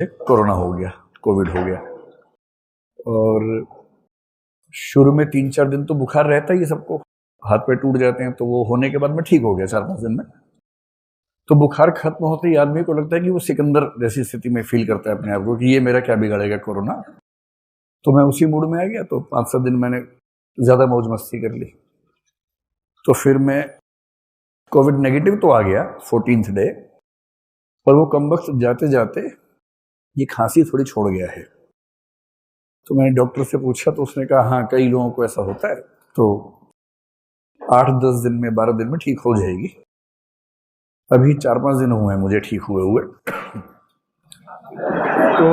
Corona हो गया, Covid हो गया। और शुरू में 3-4 दिन तो बुखार रहता ही है सबको, हाथ पैर टूट जाते हैं, तो वो होने के बाद मैं ठीक हो गया 4-5 दिन में। तो बुखार खत्म होते ही आदमी को लगता है कि वो सिकंदर जैसी स्थिति में फील करता है अपने आप को कि ये मेरा क्या बिगाड़ेगा कोरोना। तो मैं उसी मूड में आ गया, तो 5-7 दिन मैंने ज्यादा मौज मस्ती कर ली। तो फिर मैं कोविड नेगेटिव तो आ गया 14th डे, पर वो कमबख्त जाते जाते ये खांसी थोड़ी छोड़ गया है। तो मैंने डॉक्टर से पूछा, तो उसने कहा हाँ कई लोगों को ऐसा होता है, तो 8-10 दिन में 12 दिन में ठीक हो जाएगी। अभी 4-5 दिन हुए हैं मुझे ठीक हुए हुए। तो